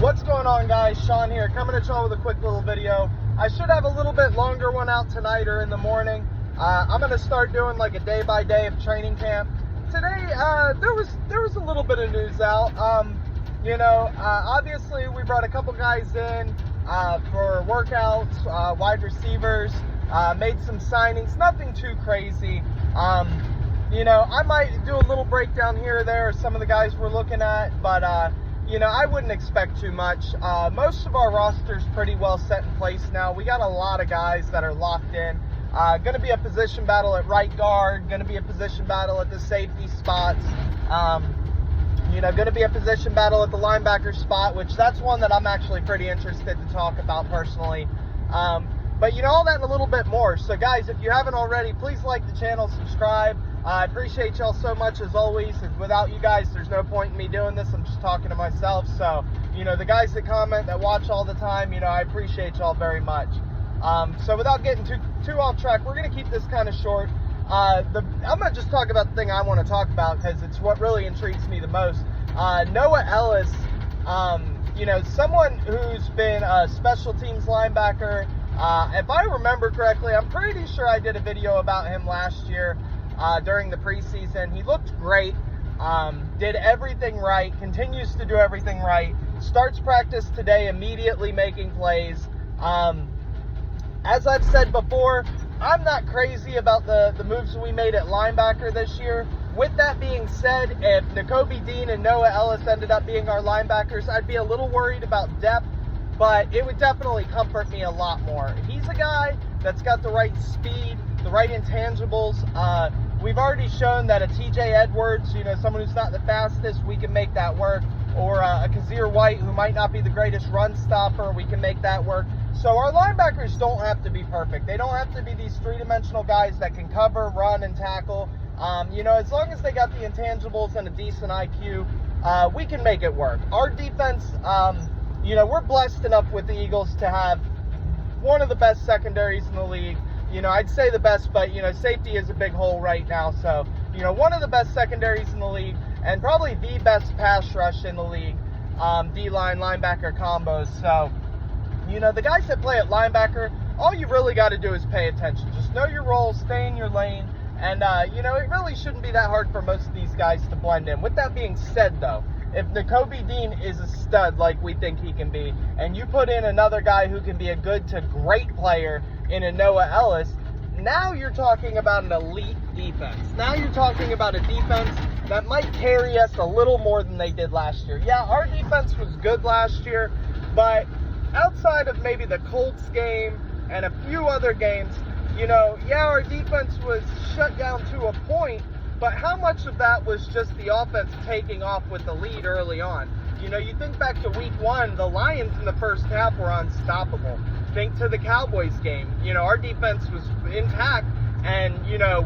What's going on, guys? Sean here, coming at y'all with a quick little video. I should have a little bit longer one out tonight or in the morning. I'm going to start doing like a day-by-day of training camp. Today, there was a little bit of news out. Obviously we brought a couple guys in for workouts, wide receivers, made some signings, nothing too crazy. I might do a little breakdown here or there of some of the guys we're looking at, but I wouldn't expect too much. Most of our roster's pretty well set in place now. We got a lot of guys that are locked in. Going to be a position battle at right guard, going to be a position battle at the safety spots. Going to be a position battle at the linebacker spot, which that's one that I'm actually pretty interested to talk about personally. But all that and a little bit more. So guys, if you haven't already, please like the channel, subscribe. I appreciate y'all so much as always. Without you guys, there's no point in me doing this. I'm just talking to myself. So, the guys that comment, that watch all the time, I appreciate y'all very much. So without getting too off track, we're going to keep this kind of short. I'm going to just talk about the thing I want to talk about because it's what really intrigues me the most. Noah Ellis, someone who's been a special teams linebacker. If I remember correctly, I'm pretty sure I did a video about him last year during the preseason. He looked great, did everything right, continues to do everything right, starts practice today, immediately making plays. As I've said before, I'm not crazy about the moves we made at linebacker this year. With that being said, if Nakobe Dean and Noah Ellis ended up being our linebackers, I'd be a little worried about depth, but it would definitely comfort me a lot more. He's a guy that's got the right speed, the right intangibles. We've already shown that a TJ Edwards, someone who's not the fastest, we can make that work. Or a Kazir White, who might not be the greatest run stopper, we can make that work. So our linebackers don't have to be perfect. They don't have to be these three-dimensional guys that can cover, run, and tackle. As long as they got the intangibles and a decent IQ, we can make it work. Our defense, we're blessed enough with the Eagles to have one of the best secondaries in the league. I'd say the best, but, safety is a big hole right now. So, one of the best secondaries in the league and probably the best pass rush in the league, D-line, linebacker combos. So, the guys that play at linebacker, all you really got to do is pay attention. Just know your role, stay in your lane, and, it really shouldn't be that hard for most of these guys to blend in. With that being said, though, if Nakobe Dean is a stud like we think he can be, and you put in another guy who can be a good to great player in a Noah Ellis, now you're talking about an elite defense. Now you're talking about a defense that might carry us a little more than they did last year. Yeah, our defense was good last year, but outside of maybe the Colts game and a few other games, our defense was shut down to a point, but how much of that was just the offense taking off with the lead early on? You think back to week 1, the Lions in the first half were unstoppable. Think to the Cowboys game. Our defense was intact, and,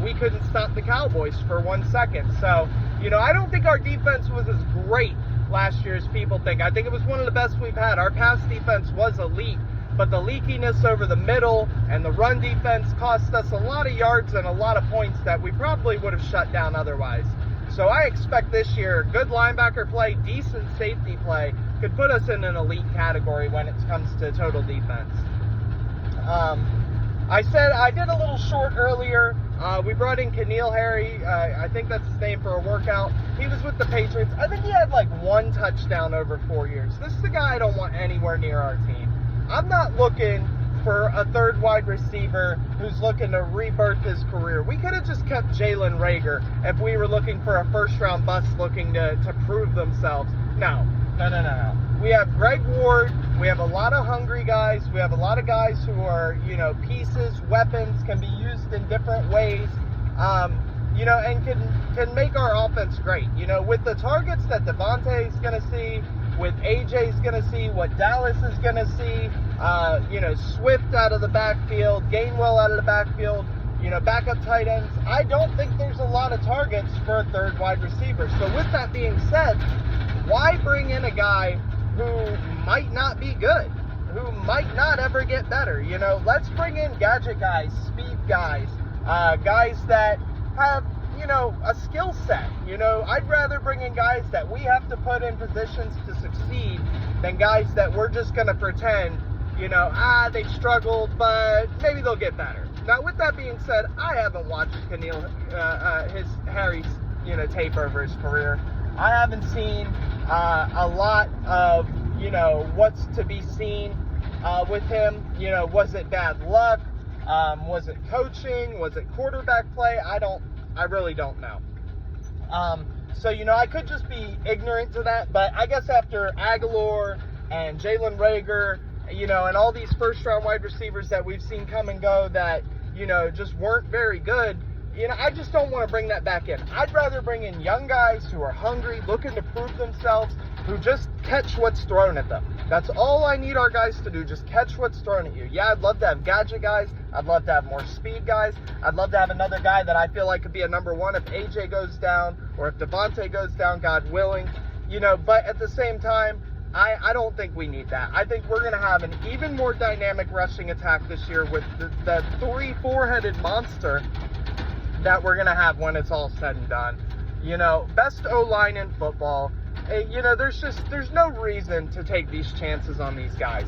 we couldn't stop the Cowboys for 1 second. So, I don't think our defense was as great last year as people think. I think it was one of the best we've had. Our pass defense was elite, but the leakiness over the middle and the run defense cost us a lot of yards and a lot of points that we probably would have shut down otherwise. So I expect this year good linebacker play, decent safety play could put us in an elite category when it comes to total defense. I did a little short earlier. We brought in Keneal Harry. I think that's his name for a workout. He was with the Patriots. I think he had like 1 touchdown over 4 years. This is the guy I don't want anywhere near our team. I'm not looking for a third wide receiver who's looking to rebirth his career. We could have just kept Jalen Reagor if we were looking for a first-round bust looking to prove themselves. No. We have Greg Ward. We have a lot of hungry guys. We have a lot of guys who are, pieces, weapons, can be used in different ways, and can make our offense great. With the targets that Devontae is going to see, with AJ's going to see, what Dallas is going to see, Swift out of the backfield, Gainwell out of the backfield, backup tight ends. I don't think there's a lot of targets for a third wide receiver. So with that being said, why bring in a guy who might not be good, who might not ever get better? Let's bring in gadget guys, speed guys, guys that have, you know, a skill set. You know, I'd rather bring in guys that we have to put in positions to succeed than guys that we're just going to pretend, you know, they've struggled, but maybe they'll get better. Now, with that being said, I haven't watched Harry's, you know, tape over his career. I haven't seen a lot of, you know, what's to be seen with him. You know, was it bad luck? Was it coaching? Was it quarterback play? I really don't know. So, you know, I could just be ignorant to that, but I guess after Aguilar and Jalen Reagor, you know, and all these first-round wide receivers that we've seen come and go that, you know, just weren't very good, you know, I just don't want to bring that back in. I'd rather bring in young guys who are hungry, looking to prove themselves, who just catch what's thrown at them. That's all I need our guys to do, just catch what's thrown at you. Yeah, I'd love to have gadget guys. I'd love to have more speed guys. I'd love to have another guy that I feel like could be a number one if AJ goes down or if Devontae goes down, God willing. You know, but at the same time, I don't think we need that. I think we're going to have an even more dynamic rushing attack this year with the 3-4-headed monster that we're going to have when it's all said and done. You know, best O-line in football. You know, there's no reason to take these chances on these guys.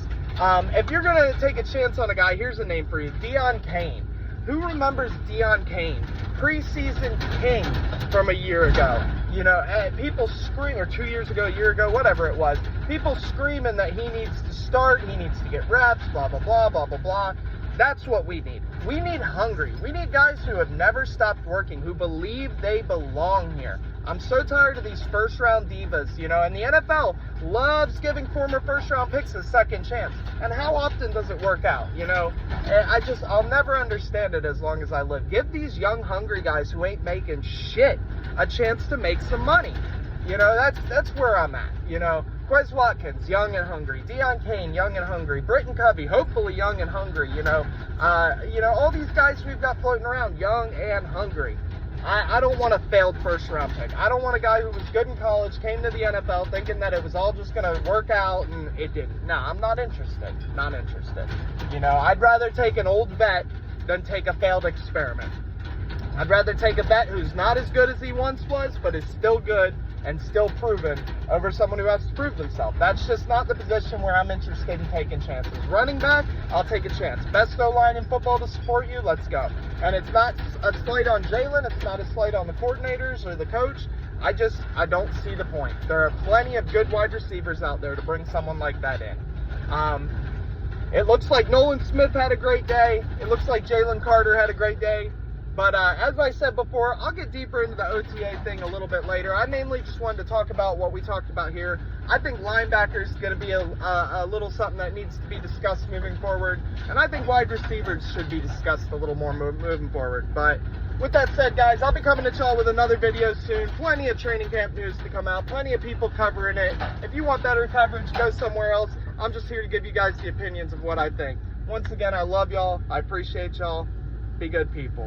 If you're going to take a chance on a guy, here's a name for you, Deon Cain. Who remembers Deon Cain? Preseason king from a year ago. You know, people scream, or 2 years ago, a year ago, whatever it was. People screaming that he needs to start, he needs to get reps, blah, blah, blah, blah, blah, blah. That's what we need. We need hungry. We need guys who have never stopped working, who believe they belong here. I'm so tired of these first-round divas, you know, and the NFL loves giving former first-round picks a second chance. And how often does it work out, you know? I'll never understand it as long as I live. Give these young, hungry guys who ain't making shit a chance to make some money. You know, that's where I'm at, you know. Quez Watkins, young and hungry. Deon Cain, young and hungry. Britton Covey, hopefully young and hungry, you know. All these guys we've got floating around, young and hungry. I don't want a failed first-round pick. I don't want a guy who was good in college, came to the NFL thinking that it was all just going to work out, and it didn't. No, I'm not interested. Not interested. You know, I'd rather take an old vet than take a failed experiment. I'd rather take a vet who's not as good as he once was, but is still good and still proven over someone who has to prove themselves. That's just not the position where I'm interested in taking chances. Running back, I'll take a chance. Best O-line in football to support you, let's go. And it's not a slight on Jalen, it's not a slight on the coordinators or the coach. I don't see the point. There are plenty of good wide receivers out there to bring someone like that in. It looks like Nolan Smith had a great day. It looks like Jalen Carter had a great day. But as I said before, I'll get deeper into the OTA thing a little bit later. I mainly just wanted to talk about what we talked about here. I think linebacker is going to be a little something that needs to be discussed moving forward. And I think wide receivers should be discussed a little more moving forward. But with that said, guys, I'll be coming to y'all with another video soon. Plenty of training camp news to come out. Plenty of people covering it. If you want better coverage, go somewhere else. I'm just here to give you guys the opinions of what I think. Once again, I love y'all. I appreciate y'all. Be good people.